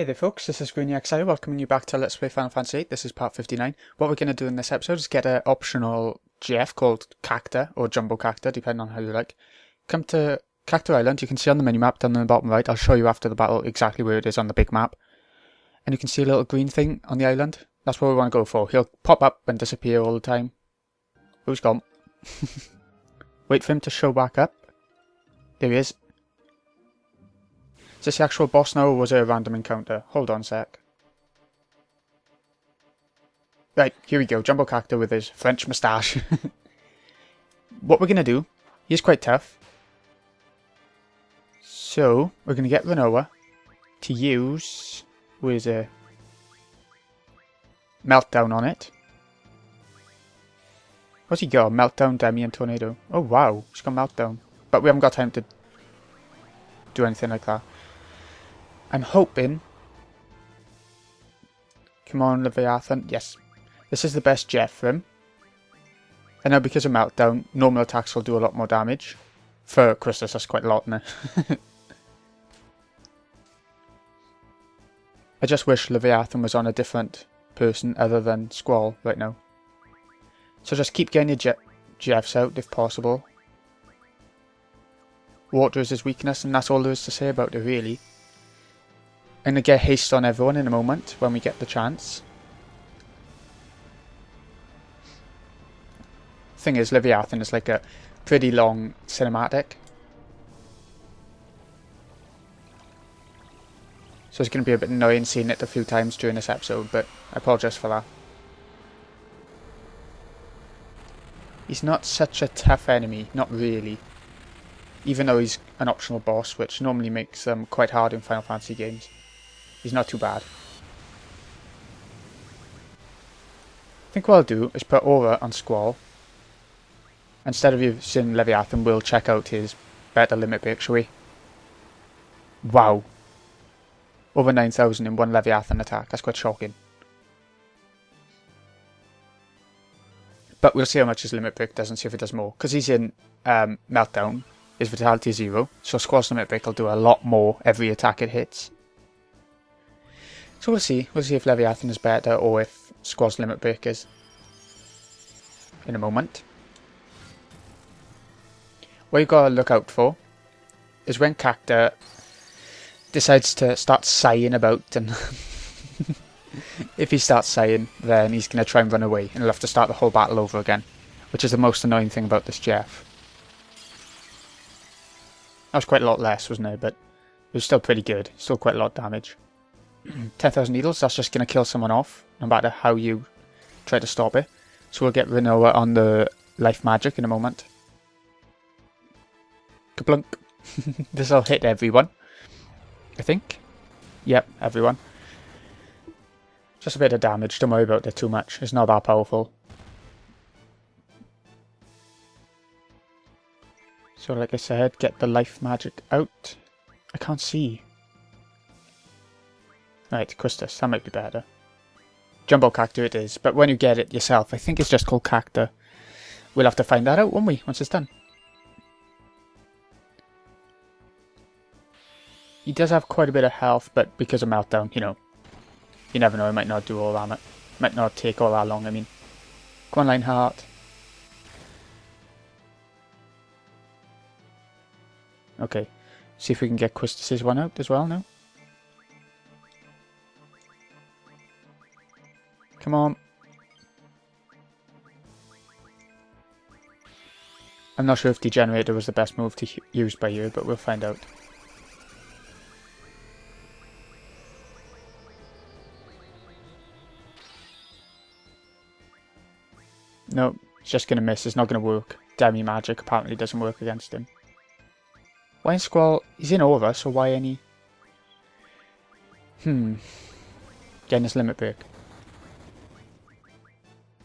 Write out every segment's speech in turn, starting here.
Hey there folks, this is GreenyXI welcoming you back to Let's Play Final Fantasy VIII. This is part 59. What we're going to do in this episode is get an optional GF called Cactuar, or Jumbo Cactuar, depending on how you like. Come to Cactuar Island, you can see on the minimap down in the bottom right. I'll show you after the battle exactly where it is on the big map. And you can see a little green thing on the island. That's what we want to go for. He'll pop up and disappear all the time. Who's gone? Wait for him to show back up. There he is. Is this the actual boss now, or was it a random encounter? Hold on a sec. Right, here we go. Jumbo Cactuar with his French moustache. What we're going to do, he's quite tough. So, we're going to get Renoa to use... Where is it? Meltdown on it. What's he got? Meltdown, Demi, and Tornado. Oh wow, he's got Meltdown. But we haven't got time to do anything like that. I'm hoping... Come on, Leviathan. Yes. This is the best Jeff for him. And now because of Meltdown, normal attacks will do a lot more damage. For Christus, that's quite a lot, isn't it? I just wish Leviathan was on a different person other than Squall right now. So just keep getting your Jeffs out if possible. Water is his weakness, and that's all there is to say about it, really. I'm going to get Haste on everyone in a moment, when we get the chance. Thing is, Leviathan is like a pretty long cinematic. So it's going to be a bit annoying seeing it a few times during this episode, but I apologise for that. He's not such a tough enemy, not really. Even though he's an optional boss, which normally makes them quite hard in Final Fantasy games. He's not too bad. I think what I'll do is put Aura on Squall. Instead of using Leviathan, we'll check out his better limit break, shall we? Wow. Over 9,000 in one Leviathan attack. That's quite shocking. But we'll see how much his limit break does and see if it does more. Because he's in Meltdown. His vitality is 0. So Squall's limit break will do a lot more every attack it hits. So we'll see. We'll see if Leviathan is better or if Squall's limit break is. In a moment. What you've got to look out for is when Cactuar decides to start sighing about, and if he starts sighing, then he's going to try and run away and he'll have to start the whole battle over again, which is the most annoying thing about this Jeff. That was quite a lot less, wasn't it? But it was still pretty good. Still quite a lot of damage. 10,000 needles, that's just going to kill someone off, no matter how you try to stop it. So we'll get Renoa on the life magic in a moment. Kerplunk. This'll hit everyone, I think. Yep, everyone. Just a bit of damage, don't worry about it too much. It's not that powerful. So like I said, get the life magic out. I can't see. Right, Christus, that might be better. Jumbo Cactuar it is, but when you get it yourself, I think it's just called Cactuar. We'll have to find that out, won't we, once it's done. He does have quite a bit of health, but because of Meltdown, you know, you never know, it might not do all that, might not take all that long, I mean. Come on, Lionheart. Okay, see if we can get Christus's one out as well now. Come on. I'm not sure if Degenerator was the best move to use by you, but we'll find out. No, it's just going to miss. It's not going to work. Demi magic apparently doesn't work against him. Why in Squall? He's in Aura, so why any... Getting his limit break.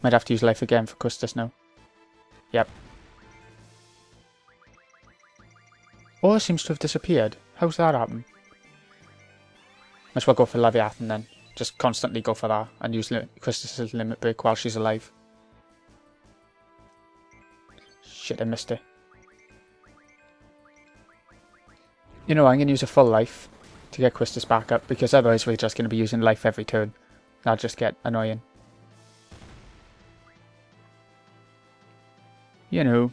Might have to use life again for Christus now. Yep. Aura seems to have disappeared. How's that happen? Might as well go for Leviathan then. Just constantly go for that and use Christus's limit break while she's alive. Shit, I missed it. You know, I'm going to use a full life to get Quistis back up, because otherwise we're just going to be using life every turn. That'll just get annoying. You know.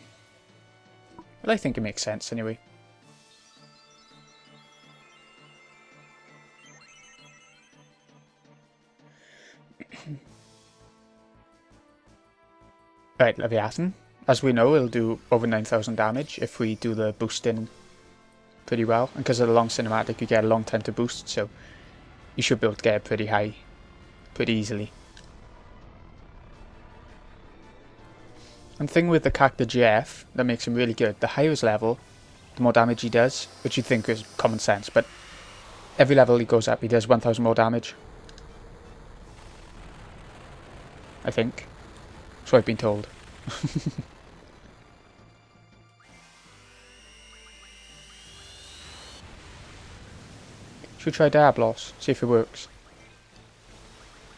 But I think it makes sense anyway. Right, Leviathan. As we know, it'll do over 9,000 damage if we do the boosting pretty well. And because of the long cinematic, you get a long time to boost, so you should be able to get it pretty high, pretty easily. And the thing with the Cactuar GF that makes him really good, the higher his level, the more damage he does, which you'd think is common sense, but every level he goes up, he does 1,000 more damage. I think. That's what I've been told. Should we try Diablos? See if it works.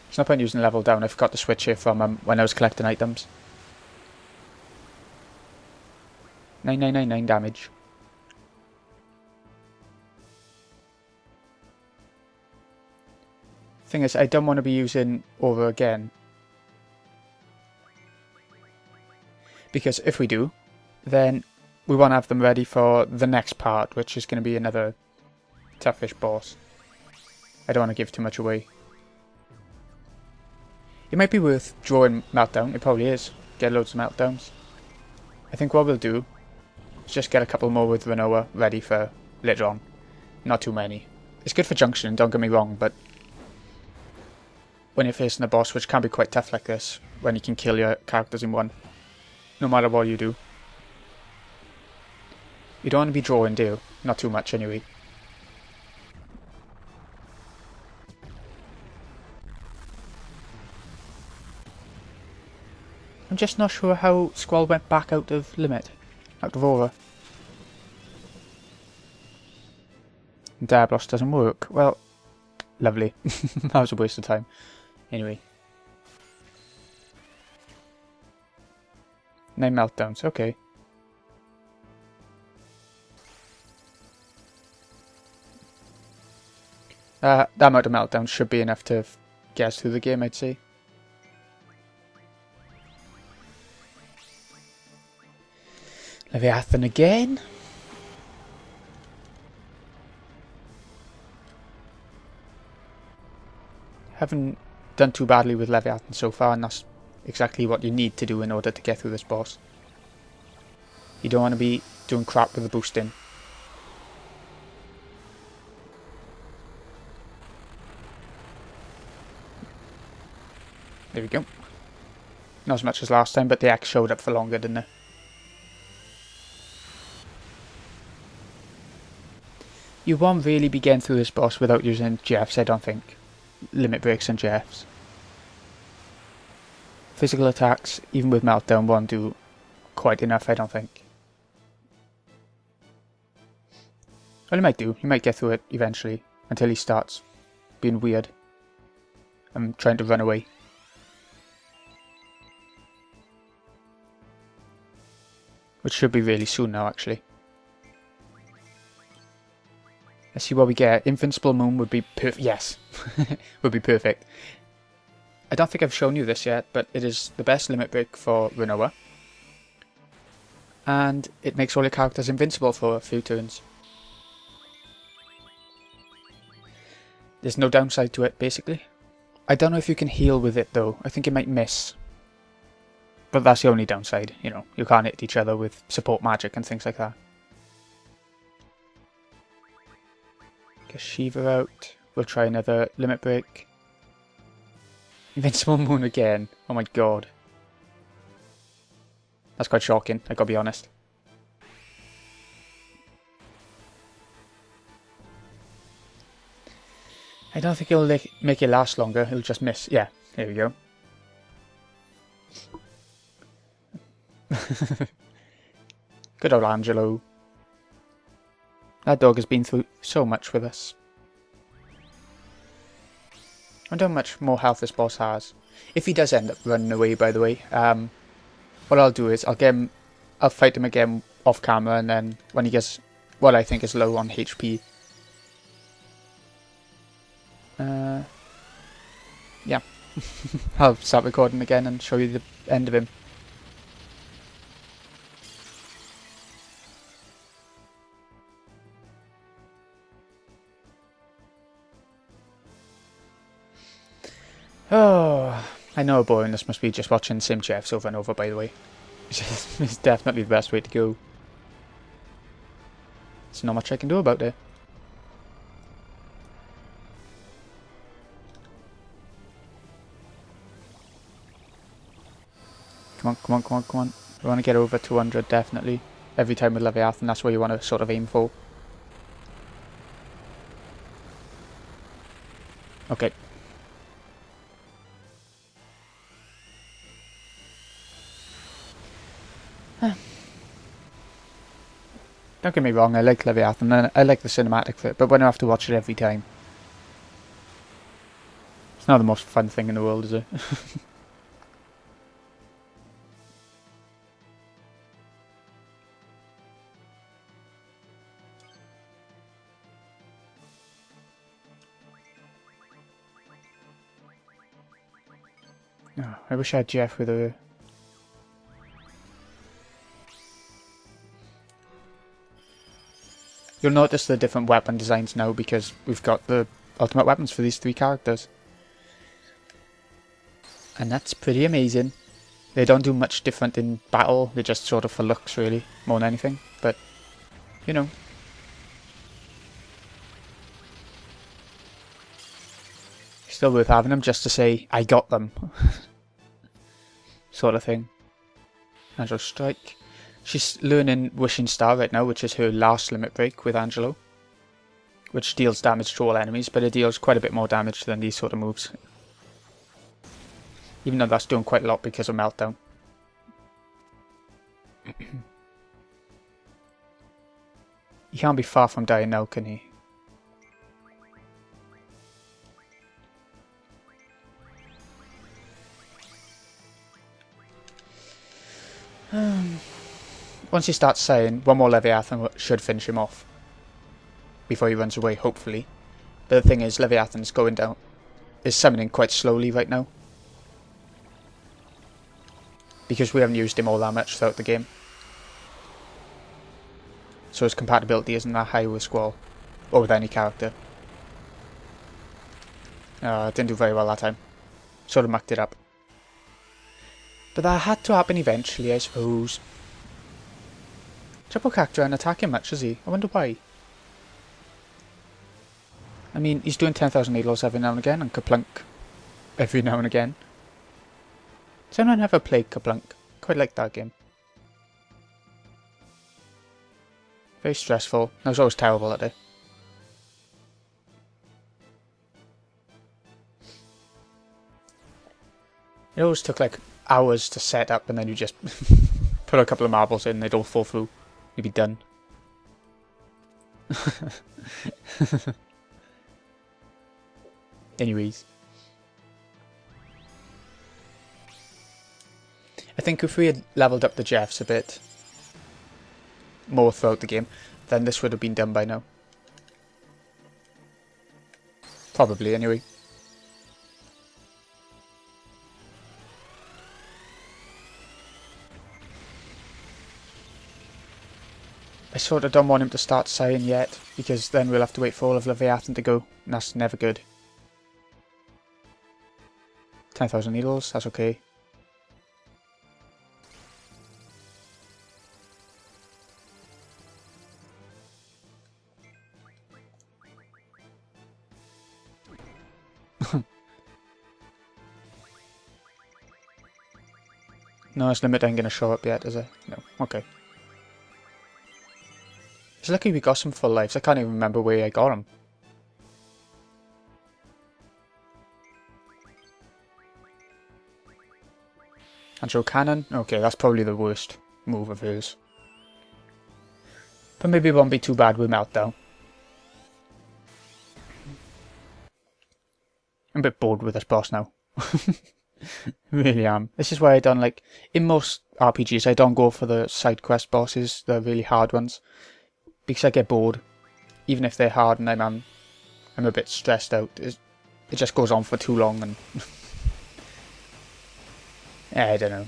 It's no point using level down. I forgot to switch here from when I was collecting items. 9999 damage. Thing is, I don't want to be using Aura again. Because if we do, then we want to have them ready for the next part, which is going to be another toughish boss. I don't want to give too much away. It might be worth drawing Meltdown, it probably is. Get loads of Meltdowns. I think what we'll do is just get a couple more with Renoa ready for later on. Not too many. It's good for Junction, don't get me wrong, but when you're facing a boss, which can be quite tough like this, when you can kill your characters in one, no matter what you do. You don't want to be drawing, do you? Not too much anyway. I'm just not sure how Squall went back out of limit. Out of Aura. Diablos doesn't work. Well, lovely. That was a waste of time. Anyway. 9 Meltdowns, okay. That amount of Meltdowns should be enough to get us through the game, I'd say. Leviathan again. Haven't done too badly with Leviathan so far, and that's exactly what you need to do in order to get through this boss. You don't want to be doing crap with the boosting. There we go. Not as much as last time, but the X showed up for longer, didn't it? You won't really be getting through this boss without using GFs, I don't think. Limit breaks and GFs. Physical attacks, even with Meltdown, won't do quite enough, I don't think. Well, he might do. He might get through it eventually, until he starts being weird and trying to run away. Which should be really soon now, actually. Let's see what we get. Invincible Moon would be perfect. Yes, would be perfect. I don't think I've shown you this yet, but it is the best limit break for Renoa. And it makes all your characters invincible for a few turns. There's no downside to it, basically. I don't know if you can heal with it, though. I think it might miss. But that's the only downside, you know. You can't hit each other with support magic and things like that. Get Shiva out. We'll try another limit break. Invincible Moon again. Oh my god. That's quite shocking, I gotta be honest. I don't think it'll make it last longer, it'll just miss. Yeah, here we go. Good old Angelo. That dog has been through so much with us. I wonder how much more health this boss has. If he does end up running away, by the way, what I'll do is I'll fight him again off camera, and then when he gets what I think is low on HP, Yeah. I'll start recording again and show you the end of him. Oh, I know how boring this must be, just watching the same chefs over and over, by the way. It's definitely the best way to go. There's not much I can do about it. Come on, come on, come on, come on. We want to get over 200, definitely. Every time with Leviathan, that's what you want to sort of aim for. Okay. Don't get me wrong, I like Leviathan and I like the cinematic for it, but when I have to watch it every time, it's not the most fun thing in the world, is it? Oh, I wish I had Jeff with a... You'll notice the different weapon designs now because we've got the ultimate weapons for these 3 characters. And that's pretty amazing. They don't do much different in battle, they're just sort of for looks really, more than anything. But, you know. Still worth having them just to say, I got them. Sort of thing. Angelo Strike. She's learning Wishing Star right now, which is her last limit break with Angelo. Which deals damage to all enemies, but it deals quite a bit more damage than these sort of moves. Even though that's doing quite a lot because of Meltdown. He can't be far from dying now, can he? Once he starts saying, one more Leviathan should finish him off. Before he runs away, hopefully. But the thing is, Leviathan's going down. Is summoning quite slowly right now. Because we haven't used him all that much throughout the game. So his compatibility isn't that high with Squall. Or with any character. Didn't do very well that time. Sort of mucked it up. But that had to happen eventually, I suppose. Bonjour Cactuar ain't attacking much, is he? I wonder why. I mean, he's doing 10,000 needles every now and again, and Kerplunk every now and again. Does anyone ever play Kerplunk? Quite like that game. Very stressful. I was always terrible at it. It always took like hours to set up, and then you just put a couple of marbles in, they'd all fall through. You'd be done. Anyways. I think if we had leveled up the Jeffs a bit more throughout the game, then this would have been done by now. Probably, anyway. I sort of don't want him to start sighing yet, because then we'll have to wait for all of Leviathan to go, and that's never good. 10,000 needles, that's okay. No, his limit ain't gonna show up yet, is it? No, okay. It's lucky we got some full lives. I can't even remember where I got them. Angelo Cannon? Okay, that's probably the worst move of hers. But maybe it won't be too bad with Meltdown. I'm a bit bored with this boss now. Really am. This is why I don't like... In most RPGs, I don't go for the side quest bosses, the really hard ones. Because I get bored. Even if they're hard and I'm a bit stressed out. it just goes on for too long and I don't know.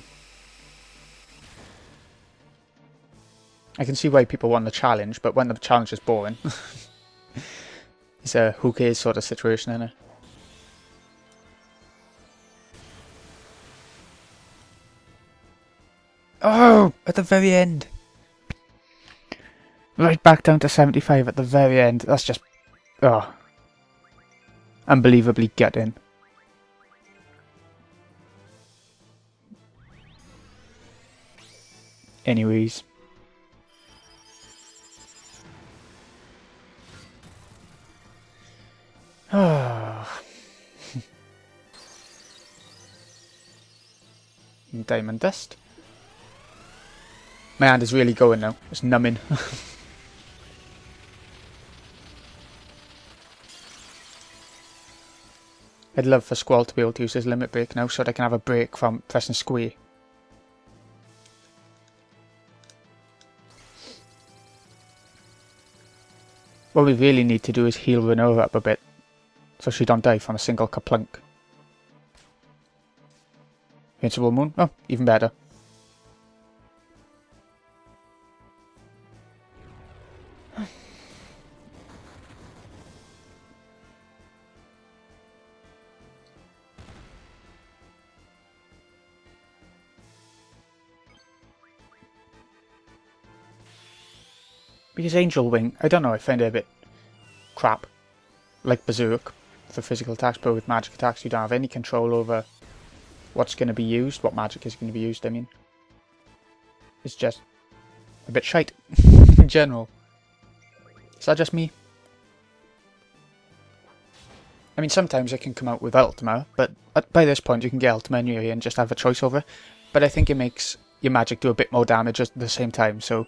I can see why people want the challenge, but when the challenge is boring, it's a who cares sort of situation, isn't it? Oh, at the very end. Right back down to 75 at the very end. That's just, oh, unbelievably gutting. Anyways. Oh. Diamond dust. My hand is really going now. It's numbing. I'd love for Squall to be able to use his limit break now so that I can have a break from pressing square. What we really need to do is heal Renora up a bit so she don't die from a single Kerplunk. Invincible Moon? Oh, even better. Because Angel Wing, I don't know, I find it a bit crap. Like Berserk for physical attacks, but with magic attacks you don't have any control over what's going to be used, what magic is going to be used, I mean. It's just a bit shite in general. Is that just me? I mean, sometimes it can come out with Ultima, but by this point you can get Ultima anyway and just have a choice over it. But I think it makes your magic do a bit more damage at the same time, so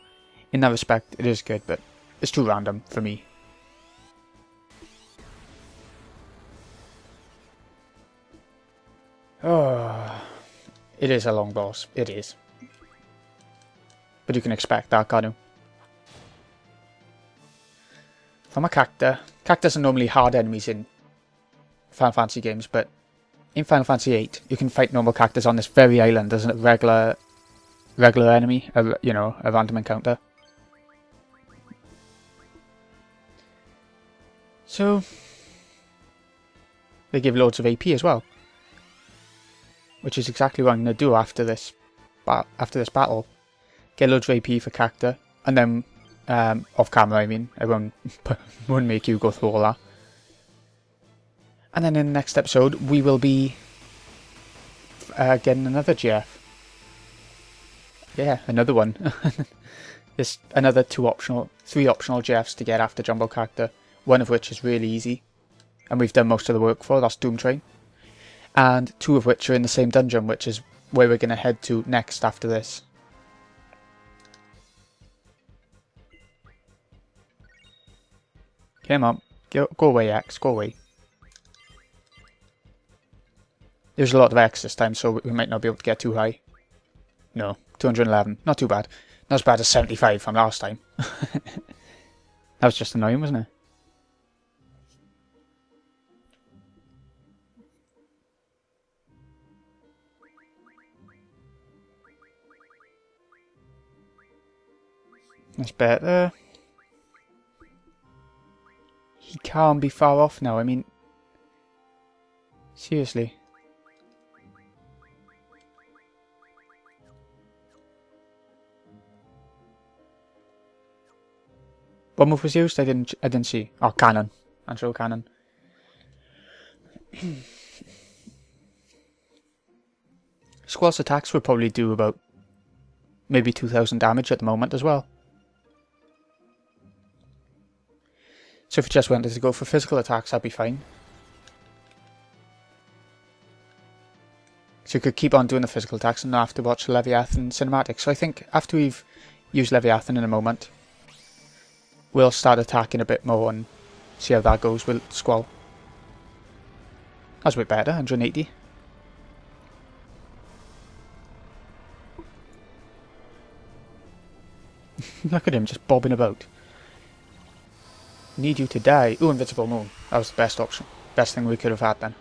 in that respect it is good, but it's too random for me. Oh, it is a long boss, it is. But you can expect that, can't you? From a Cactuar. Cactuars are normally hard enemies in Final Fantasy games, but in Final Fantasy VIII you can fight normal Cactuars on this very island as a regular enemy, you know, a random encounter. So they give loads of AP as well, which is exactly what I'm going to do after this battle. Get loads of AP for Cactuar, and then off camera, I mean, I won't make you go through all that. And then in the next episode we will be getting another GF. Yeah, another one. There's another three optional GFs to get after Jumbo Cactuar, one of which is really easy, and we've done most of the work for, that's Doom Train. And two of which are in the same dungeon, which is where we're going to head to next after this. Come on, go away X, go away. There's a lot of X this time, so we might not be able to get too high. No, 211, not too bad. Not as bad as 75 from last time. That was just annoying, wasn't it? That's better. He can't be far off now, I mean... Seriously. What move was used? I didn't see. Oh, cannon. Answer cannon. Squall's attacks would probably do about maybe 2000 damage at the moment as well. So if you just wanted to go for physical attacks, that'd be fine. So you could keep on doing the physical attacks and not have to watch the Leviathan cinematic. So I think after we've used Leviathan in a moment, we'll start attacking a bit more and see how that goes with Squall. That's a bit better, 180. Look at him just bobbing about. Need you to die. Ooh, Invincible Moon. That was the best option. Best thing we could have had then.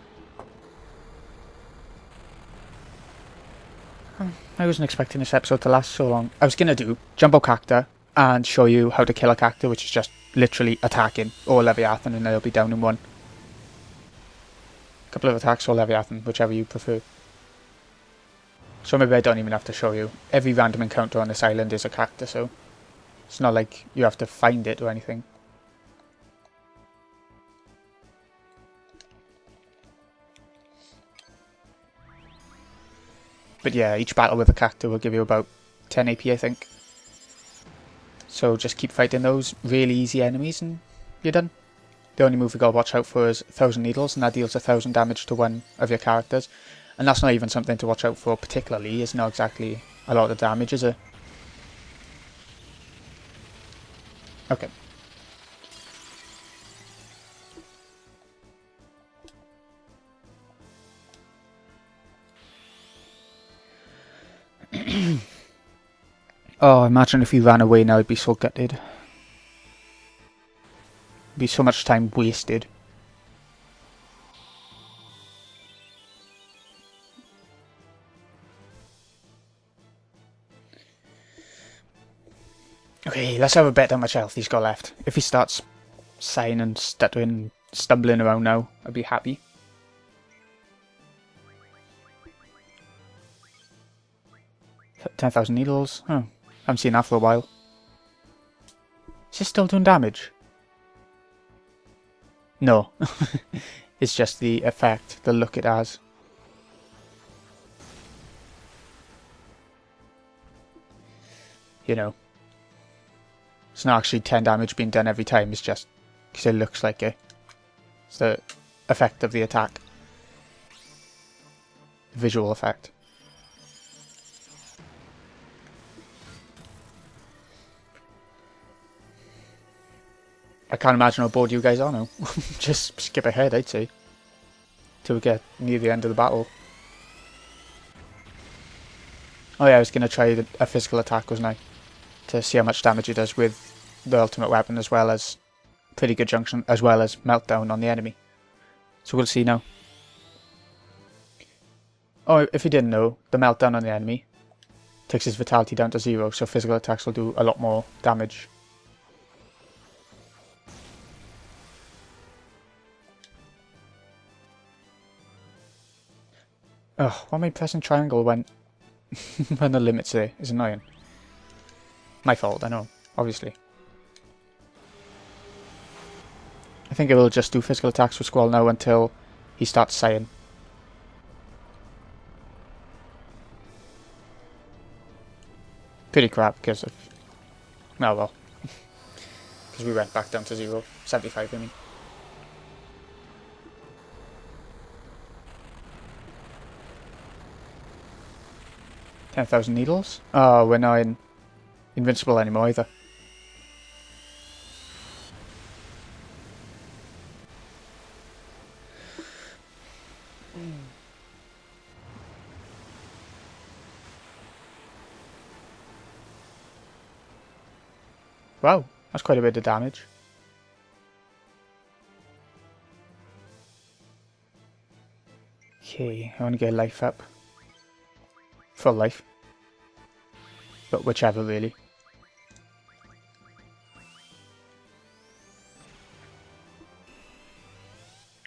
I wasn't expecting this episode to last so long. I was going to do Jumbo Cactuar and show you how to kill a Cactuar, which is just literally attacking, or Leviathan, and they'll be down in one. A couple of attacks or Leviathan, whichever you prefer. So maybe I don't even have to show you. Every random encounter on this island is a Cactuar, so it's not like you have to find it or anything. But yeah, each battle with a Cactuar will give you about 10 AP, I think. So just keep fighting those really easy enemies and you're done. The only move we gotta watch out for is 1000 Needles, and that deals 1000 damage to one of your characters. And that's not even something to watch out for particularly, it's not exactly a lot of damage, is it? Okay. Oh, imagine if he ran away now, I'd be so gutted. Be so much time wasted. Okay, let's have a bet how much health he's got left. If he starts sighing and stuttering, stumbling around now, I'd be happy. $10,000 needles. Oh, haven't seen that for a while. Is this still doing damage? No. It's just the effect, the look it has. You know. It's not actually 10 damage being done every time, it's just because it looks like it. It's the effect of the attack. The visual effect. I can't imagine how bored you guys are now. Just skip ahead, I'd say. Till we get near the end of the battle. Oh yeah, I was going to try a physical attack, wasn't I? To see how much damage it does with the ultimate weapon, as well as pretty good junction, as well as Meltdown on the enemy. So we'll see now. Oh, if you didn't know, the Meltdown on the enemy takes his vitality down to 0, so physical attacks will do a lot more damage. Ugh, why am I pressing triangle when when the limit's there? It's annoying. My fault, I know, obviously. I think it will just do physical attacks with Squall now until he starts sighing. Pretty crap because of... Oh well. Because we went back down to 0. 75, I mean. $10,000 needles? Oh, we're not invincible anymore either. Wow, that's quite a bit of damage. Okay, I want to get life up. Full life. But whichever, really.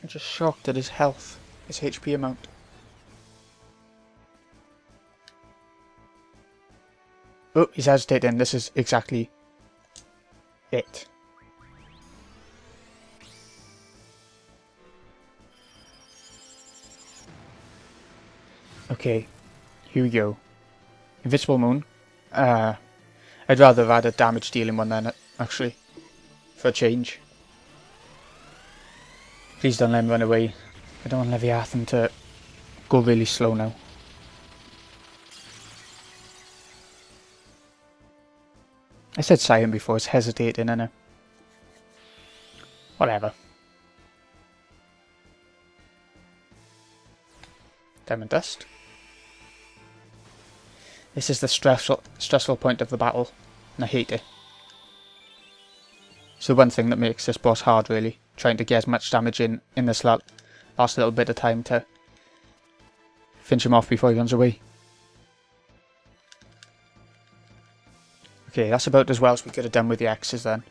I'm just shocked at his health, his HP amount. Oh, he's hesitating. This is exactly it. Okay, here we go. Invincible Moon. I'd rather have had a damage dealing one then, actually. For a change. Please don't let him run away. I don't want Leviathan to go really slow now. I said sighing before, it's hesitating, innit? Whatever. Diamond Dust. This is the stressful point of the battle, and I hate it. It's the one thing that makes this boss hard, really. Trying to get as much damage in this last little bit of time to finish him off before he runs away. Okay, that's about as well as we could have done with the X's then.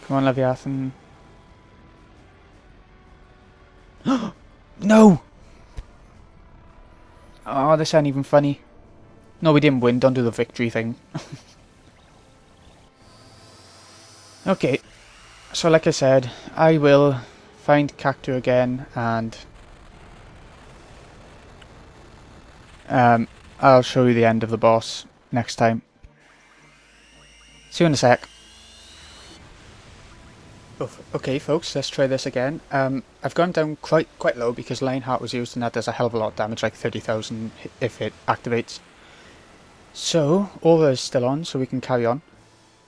Come on, Leviathan. No! Oh, this ain't even funny. No, we didn't win. Don't do the victory thing. Okay. So, like I said, I will find Cactuar again and I'll show you the end of the boss next time. See you in a sec. Okay folks, let's try this again. I've gone down quite low because Lionheart was used and that does a hell of a lot of damage, like 30,000 if it activates. So, Aura is still on, so we can carry on.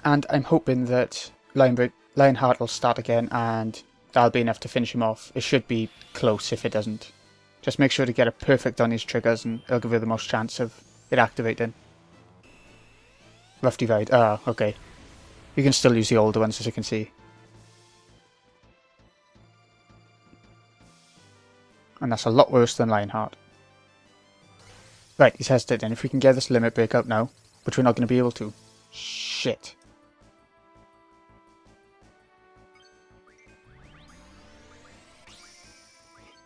And I'm hoping that Lionheart will start again and that'll be enough to finish him off. It should be close if it doesn't. Just make sure to get it perfect on his triggers and it'll give you the most chance of it activating. Rough Divide, okay. You can still use the older ones as you can see. And that's a lot worse than Lionheart. Right, he's hesitating. If we can get this limit break out now, which we're not going to be able to. Shit.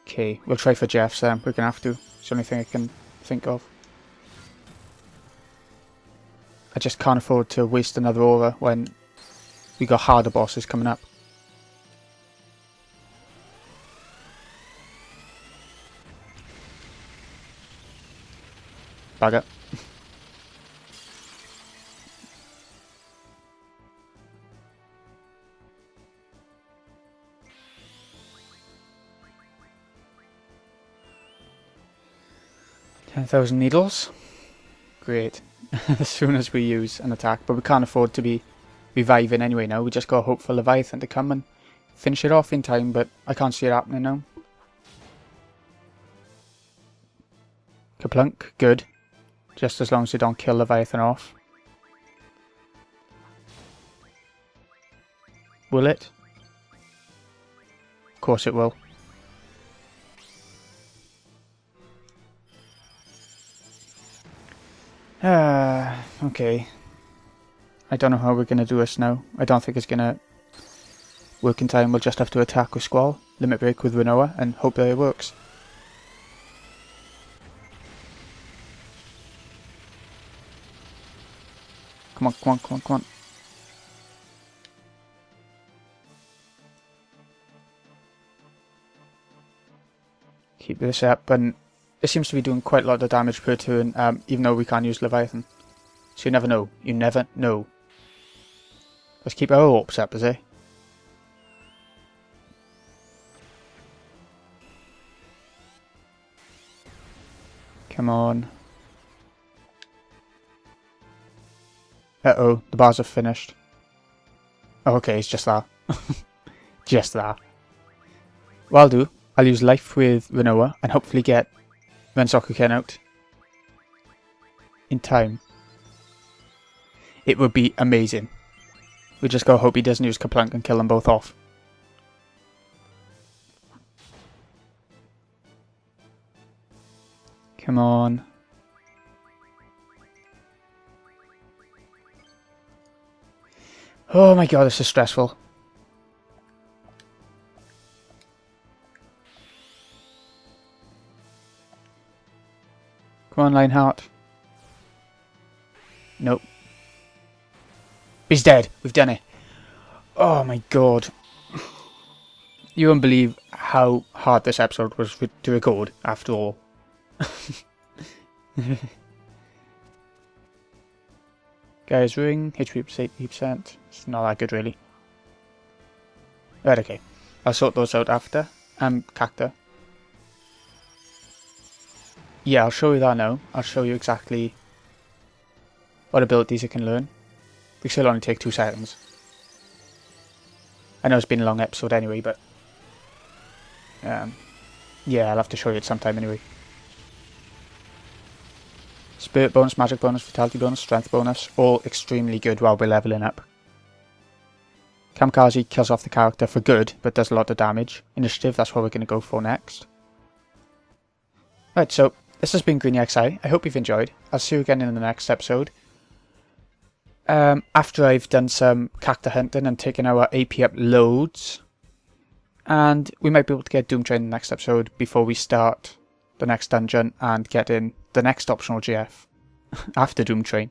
Okay, we'll try for Jeff's then. We're going to have to. It's the only thing I can think of. I just can't afford to waste another aura when we got harder bosses coming up. Bugger. $10,000 needles. Great. As soon as we use an attack, but we can't afford to be reviving anyway now. We just gotta hope for Leviathan to come and finish it off in time, but I can't see it happening now. Kerplunk, good. Just as long as we don't kill Leviathan off. Will it? Of course it will. Okay. I don't know how we're going to do this now. I don't think it's going to work in time. We'll just have to attack with Squall, limit break with Renoa, and hope that it works. Come on, come on, come on, come on. Keep this up, and it seems to be doing quite a lot of damage per turn, even though we can't use Leviathan. So you never know. You never know. Let's keep our hopes up, is it? Come on. Uh-oh, the bars are finished. Oh, okay, it's just that. Just that. Well, I'll do. I'll use Life with Renoa and hopefully get Rensoku-ken out in time. It would be amazing. We just gotta hope he doesn't use Kerplunk and kill them both off. Come on. Oh my god, this is stressful. Come on, Lionheart. Nope. He's dead. We've done it. Oh my god. You won't believe how hard this episode was to record, after all. Guys, ring. HP plus 80%. It's not that good, really. Right, okay. I'll sort those out after. Cactuar. Yeah, I'll show you that now. I'll show you exactly what abilities it can learn. Because it'll only take 2 seconds. I know it's been a long episode anyway, but yeah, I'll have to show you it sometime anyway. Spirit bonus, magic bonus, vitality bonus, strength bonus, all extremely good while we're leveling up. Kamikaze kills off the character for good, but does a lot of damage. Initiative, that's what we're going to go for next. Right, so this has been Greeny XI. I hope you've enjoyed. I'll see you again in the next episode. After I've done some character hunting and taken our AP up loads. And we might be able to get Doom Train in the next episode before we start the next dungeon and get in the next optional GF after Doom Train.